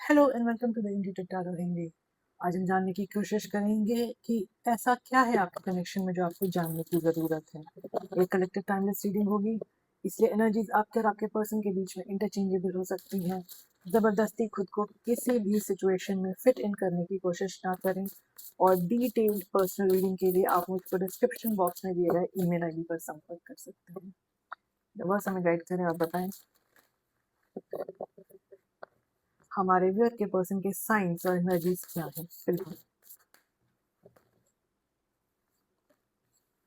Hello and welcome to the Indie tutorial Hindi. आज हम जानने की कोशिश करेंगे कि ऐसा क्या है आपके कनेक्शन में जो आपको जानने की ज़रूरत है। एक कलेक्टिव टाइमलेस रीडिंग होगी, इसलिए एनर्जीज आपके और आपके पर्सन के बीच में इंटरचेंजेबल हो सकती हैं। ज़बरदस्ती खुद को किसी भी सिचुएशन में फिट इन करने की कोशिश ना करें और डिटेल्ड पर्सनल रीडिंग के लिए आप मुझको डिस्क्रिप्शन बॉक्स में दिए गए ईमेल आईडी पर संपर्क कर सकते हैं। बस हमें गाइड करें, आप बताएं हमारे व्यूअर के पर्सन के साइंस और एनर्जीज क्या है। बिल्कुल,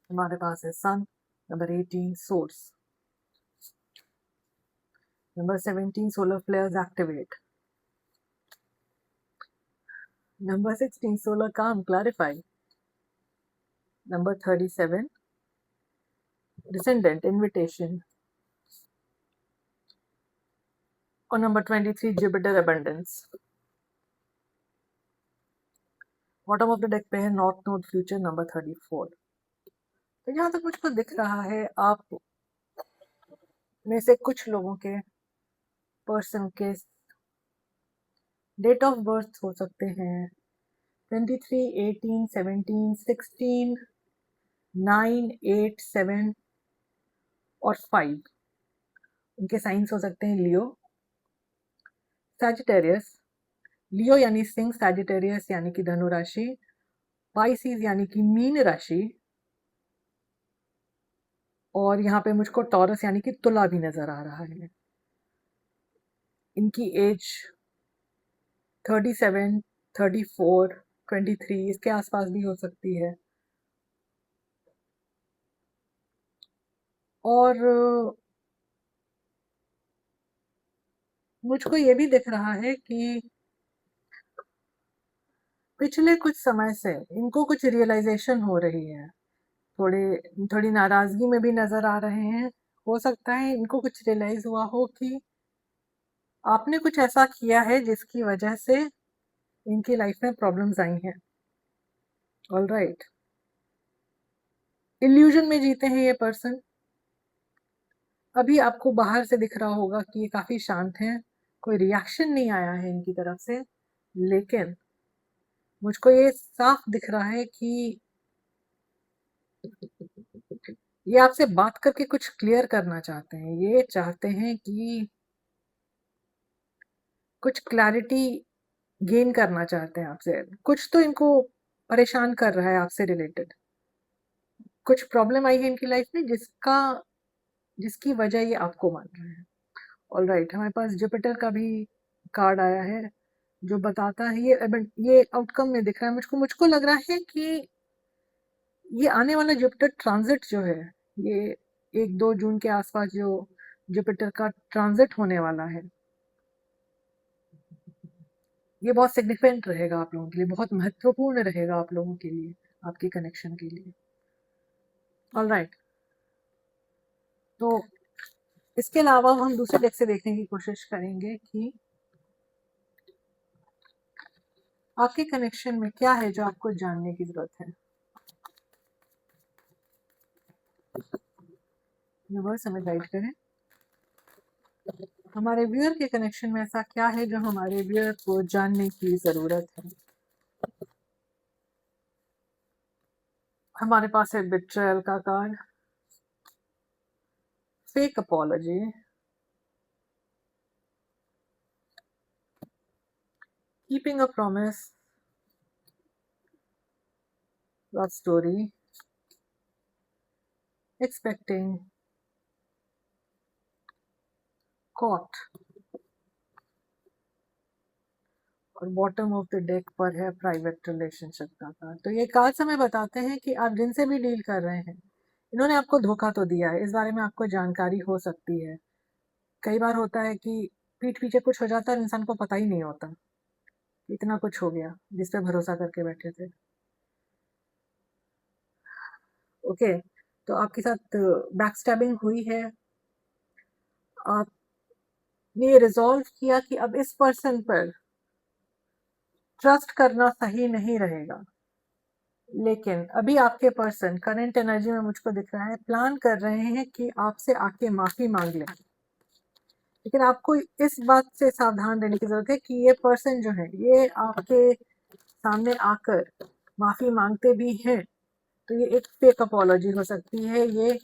हमारे पास है sun, number 18 source, number 17 solar flares activate, number 16 solar calm clarify, number 37 descendant invitation और number 23 Jupiter abundance. Bottom of the deck पे है नॉर्थ नोड फ्यूचर नंबर 34। तो यहाँ तक मुझको दिख रहा है आप में से कुछ लोगों के पर्सन के डेट ऑफ बर्थ हो सकते हैं 23, 18, 17, 16, 9, 8, 7 और 5। उनके साइंस हो सकते हैं लियो, सैजिटेरियस, लियो यानी सिंह, सैजिटेरियस यानी कि धनु राशि, पाइसिस यानी कि मीन राशि, और यहाँ पे मुझको टॉरस यानी कि तुला भी नजर आ रहा है। इनकी एज 37, 34, 23 इसके आसपास भी हो सकती है। और मुझको ये भी दिख रहा है कि पिछले कुछ समय से इनको कुछ रियलाइजेशन हो रही है। थोड़े थोड़ी नाराजगी में भी नजर आ रहे हैं। हो सकता है इनको कुछ रियलाइज हुआ हो कि आपने कुछ ऐसा किया है जिसकी वजह से इनकी लाइफ में प्रॉब्लम्स आई हैं। ऑल राइट, इल्यूजन में जीते हैं ये पर्सन। अभी आपको बाहर से दिख रहा होगा कि ये काफी शांत हैं, कोई रिएक्शन नहीं आया है इनकी तरफ से, लेकिन मुझको ये साफ दिख रहा है कि ये आपसे बात करके कुछ क्लियर करना चाहते हैं। ये चाहते हैं कि कुछ क्लैरिटी गेन करना चाहते हैं आपसे। कुछ तो इनको परेशान कर रहा है आपसे रिलेटेड। कुछ प्रॉब्लम आई है इनकी लाइफ में जिसकी वजह ये आपको मान रहे हैं। ऑल राइट, हमारे पास जुपिटर का भी कार्ड आया है जो बताता है ये आउटकम में दिख रहा है मुझको। मुझको लग रहा है कि ये आने वाला जुपिटर ट्रांजिट जो है, ये 1-2 जून के आसपास जो जुपिटर का ट्रांजिट होने वाला है, ये बहुत सिग्निफिकेंट रहेगा आप लोगों के लिए, बहुत महत्वपूर्ण रहेगा आप लोगों के लिए, आपके कनेक्शन के लिए। ऑल राइट, तो इसके अलावा हम दूसरे डेक से देखने की कोशिश करेंगे कि आपके कनेक्शन में क्या है जो आपको जानने की जरूरत है। यूनिवर्स हमें गाइड करें, हमारे व्यूअर के कनेक्शन में ऐसा क्या है जो हमारे व्यूअर को जानने की जरूरत है। हमारे पास है बिट्रेयल का card, fake apology, keeping a promise, love story, expecting, caught, और बॉटम ऑफ द डेक पर है प्राइवेट रिलेशनशिप का कार्ड। तो ये कार्ड्स हमें बताते हैं कि आप जिनसे भी डील कर रहे हैं, इन्होंने आपको धोखा तो दिया है, इस बारे में आपको जानकारी हो सकती है। कई बार होता है कि पीठ पीछे कुछ हो जाता है, इंसान को पता ही नहीं होता, इतना कुछ हो गया जिस पे भरोसा करके बैठे थे। ओके, तो आपके साथ बैक स्टैबिंग हुई है। आपने ये रिजॉल्व किया कि अब इस पर्सन पर ट्रस्ट करना सही नहीं रहेगा, लेकिन अभी आपके पर्सन करंट एनर्जी में मुझको दिख रहा है प्लान कर रहे हैं कि आपसे आके माफी मांग लें। लेकिन आपको इस बात से सावधान रहने की ज़रूरत है कि ये पर्सन जो है, ये आपके सामने आकर माफ़ी माँगते भी हैं, तो ये एक फेक अपॉलॉजी हो सकती है, ये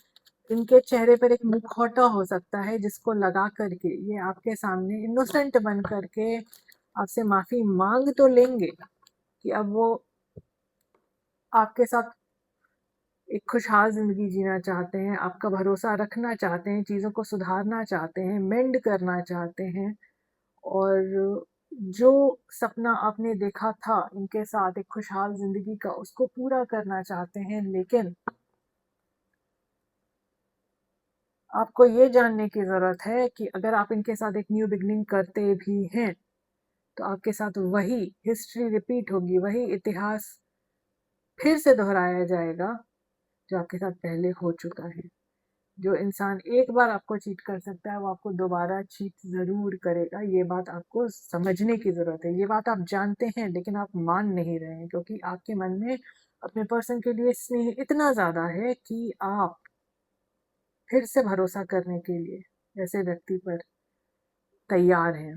इनके चेहरे पर एक मुखौटा हो सकता है, जिसको लगा कर के ये आपके सामने इनोसेंट बन कर के आपसे माफ़ी माँग तो लेंगे कि अब वो आपके साथ एक खुशहाल ज़िंदगी जीना चाहते हैं, आपका भरोसा रखना चाहते हैं, चीज़ों को सुधारना चाहते हैं, मेंड करना चाहते हैं और जो सपना आपने देखा था इनके साथ एक खुशहाल ज़िंदगी का, उसको पूरा करना चाहते हैं। लेकिन आपको ये जानने की ज़रूरत है कि अगर आप इनके साथ एक न्यू बिगिनिंग करते भी हैं, तो आपके साथ वही हिस्ट्री रिपीट होगी, वही इतिहास फिर से दोहराया जाएगा, जो आपके साथ पहले हो चुका है। जो इंसान एक बार आपको चीट कर सकता है, वो आपको दोबारा चीट ज़रूर करेगा। ये बात आपको समझने की ज़रूरत है। ये बात आप जानते हैं, लेकिन आप मान नहीं रहे हैं, क्योंकि आपके मन में अपने पर्सन के लिए स्नेह इतना ज़्यादा है कि आप फिर से भरोसा करने के लिए ऐसे व्यक्ति पर तैयार हैं।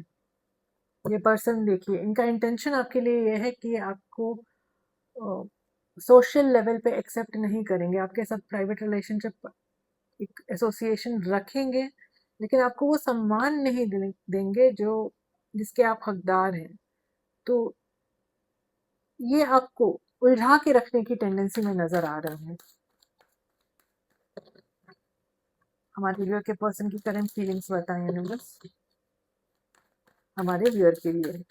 ये पर्सन देखिए, इनका इंटेंशन आपके लिए ये है कि आपको सोशल लेवल पे एक्सेप्ट नहीं करेंगे, आपके साथ प्राइवेट रिलेशनशिप एक एसोसिएशन रखेंगे, लेकिन आपको वो सम्मान नहीं देंगे जो जिसके आप हकदार हैं। तो ये आपको उलझा के रखने की टेंडेंसी में नजर आ रहा है। हमारे व्यूअर के पर्सन की करंट फीलिंग्स बताएं यूनिवर्स हमारे व्यूअर के लिए।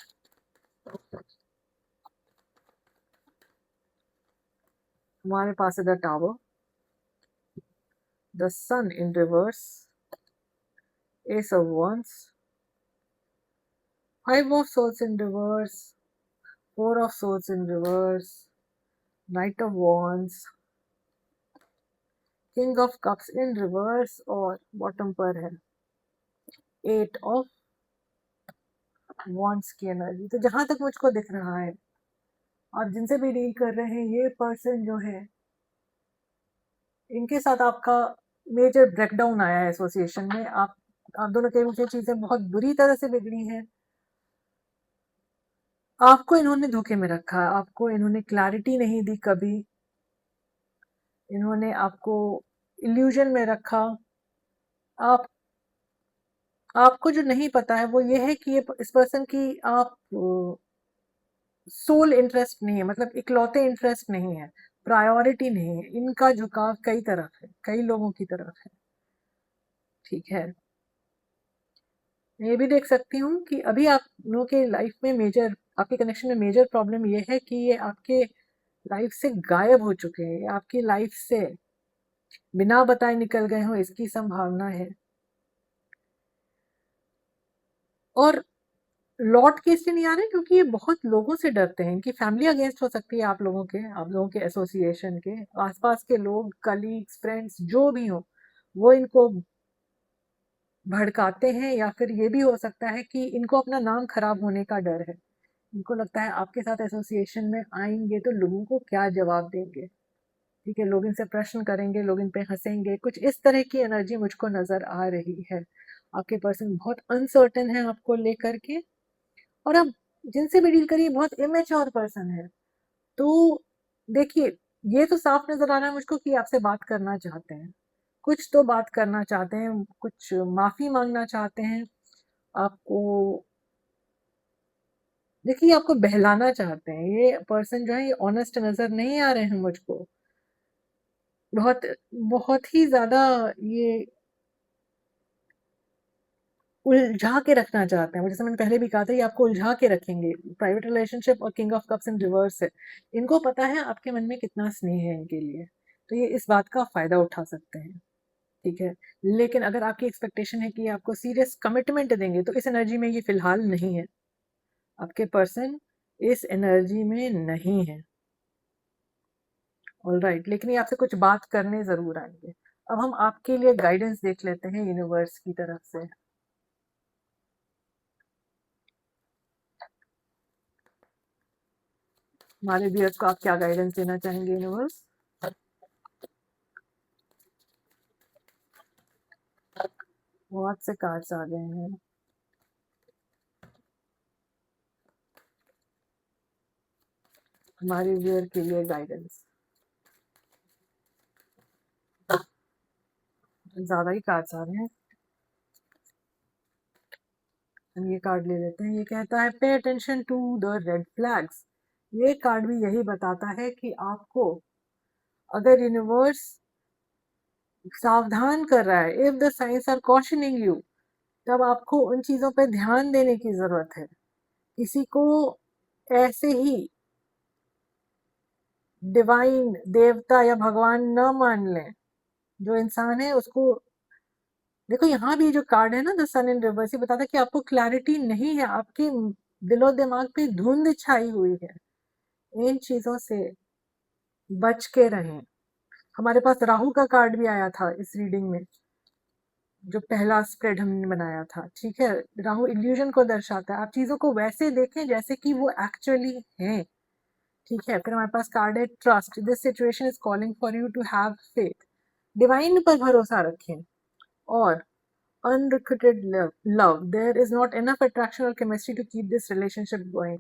हमारे पास है the tower, the sun in reverse, ace of wands, five of swords in reverse, four of swords in reverse, knight of wands, king of cups in reverse और bottom पर है एट ऑफ wands की energy. तो जहां तक मुझको दिख रहा है, आप जिनसे भी डील कर रहे हैं, ये पर्सन जो है, इनके साथ आपका मेजर ब्रेकडाउन आया है एसोसिएशन में। आप दोनों के बीच चीजें बहुत बुरी तरह से बिगड़ी हैं। आपको इन्होंने धोखे में रखा, आपको इन्होंने क्लैरिटी नहीं दी कभी, इन्होंने आपको इल्यूजन में रखा। आप आपको जो नहीं पता है वो ये है कि ये इस पर्सन की आप सोल इंटरेस्ट नहीं है, मतलब इकलौते इंटरेस्ट नहीं है, प्रायोरिटी नहीं है। इनका झुकाव कई तरफ है, कई लोगों की तरफ है। ठीक है, मैं ये भी देख सकती हूँ कि अभी आप लोगों के लाइफ में मेजर, आपके कनेक्शन में मेजर प्रॉब्लम ये है कि ये आपके लाइफ से गायब हो चुके हैं, आपकी लाइफ से बिना बताए निकल गए हो, इसकी संभावना है। और लौट के इसलिए नहीं आ रहे क्योंकि ये बहुत लोगों से डरते हैं, इनकी फैमिली अगेंस्ट हो सकती है आप लोगों के एसोसिएशन के आसपास के लोग, कलीग्स, फ्रेंड्स जो भी हो, वो इनको भड़काते हैं, या फिर ये भी हो सकता है कि इनको अपना नाम खराब होने का डर है। इनको लगता है आपके साथ एसोसिएशन में आएंगे तो लोगों को क्या जवाब देंगे, ठीक है, लोग इनसे प्रश्न करेंगे, लोग इन पे हंसेंगे, कुछ इस तरह की एनर्जी मुझको नजर आ रही है। आपके पर्सन बहुत अनसर्टेन है आपको लेकर के, और आप जिनसे भी डील करिए बहुत इमेच्योर पर्सन है। तो देखिए, ये तो साफ नजर आ रहा है मुझको कि आपसे बात करना चाहते हैं, कुछ तो बात करना चाहते हैं, कुछ माफी मांगना चाहते हैं आपको। देखिए, आपको बहलाना चाहते हैं। ये पर्सन जो है, ये ऑनेस्ट नजर नहीं आ रहे हैं मुझको। बहुत बहुत ही ज्यादा ये उलझा के रखना चाहते हैं। जैसे मैंने पहले भी कहा था, ये आपको उलझा के रखेंगे। प्राइवेट रिलेशनशिप और king of cups in reverse है। इनको पता है आपके मन में कितना स्नेह है इनके लिए, तो ये इस बात का फायदा उठा सकते हैं। ठीक है, लेकिन अगर आपकी एक्सपेक्टेशन है कि आपको सीरियस कमिटमेंट देंगे, तो इस एनर्जी में ये फिलहाल नहीं है। आपके पर्सन इस एनर्जी में नहीं है। ऑलराइट, लेकिन ये आपसे कुछ बात करने जरूर आएंगे। अब हम आपके लिए गाइडेंस देख लेते हैं यूनिवर्स की तरफ से। हमारे व्यूअर्स को आप क्या गाइडेंस देना चाहेंगे यूनिवर्स? बहुत से कार्ड्स आ गए हैं। हमारे व्यूअर के लिए गाइडेंस। ज़्यादा ही कार्ड्स आ रहे हैं, हम ये कार्ड ले लेते हैं। ये कहता है pay attention to the red flags. ये कार्ड भी यही बताता है कि आपको अगर यूनिवर्स सावधान कर रहा है, if the signs are cautioning you, तब आपको उन चीजों पे ध्यान देने की जरूरत है। किसी को ऐसे ही डिवाइन देवता या भगवान न मान लें। जो इंसान है उसको देखो, यहाँ भी जो कार्ड है ना द सन इन रिवर्स, ये बताता है कि आपको क्लैरिटी नहीं है, आपके दिलो दिमाग पे धुंध छाई हुई है। इन चीजों से बच के रहें। हमारे पास राहु का कार्ड भी आया था इस रीडिंग में, जो पहला स्प्रेड हमने बनाया था। ठीक है, राहु इल्यूजन को दर्शाता है। आप चीजों को वैसे देखें जैसे कि वो एक्चुअली हैं। ठीक है, फिर हमारे पास कार्ड है trust. This situation is calling for you to have faith. Divine पर भरोसा रखें। और unrequited love, there is not enough attraction or chemistry to keep this relationship going।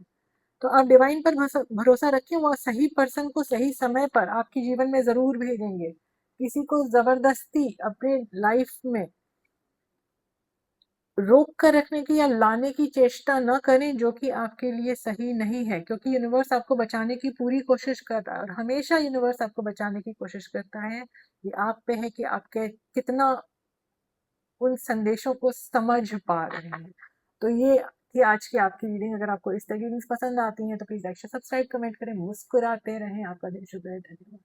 तो आप डिवाइन पर भरोसा रखें, वो सही पर्सन को सही समय पर आपके जीवन में जरूर भेजेंगे। किसी को जबरदस्ती अपने लाइफ में रोक कर रखने की या लाने की चेष्टा न करें, जो कि आपके लिए सही नहीं है। क्योंकि यूनिवर्स आपको बचाने की पूरी कोशिश कर रहा है, और हमेशा यूनिवर्स आपको बचाने की कोशिश करता है। ये आप पे है कि आपके कितना उन संदेशों को समझ पा रहे हैं। तो ये थी आज की आपकी रीडिंग। अगर आपको इस तरह की रीडिंग्स पसंद आती हैं तो प्लीज लाइक, सब्सक्राइब, कमेंट करें, मुस्कुराते रहें। आपका दिन शुभ रहे। धन्यवाद।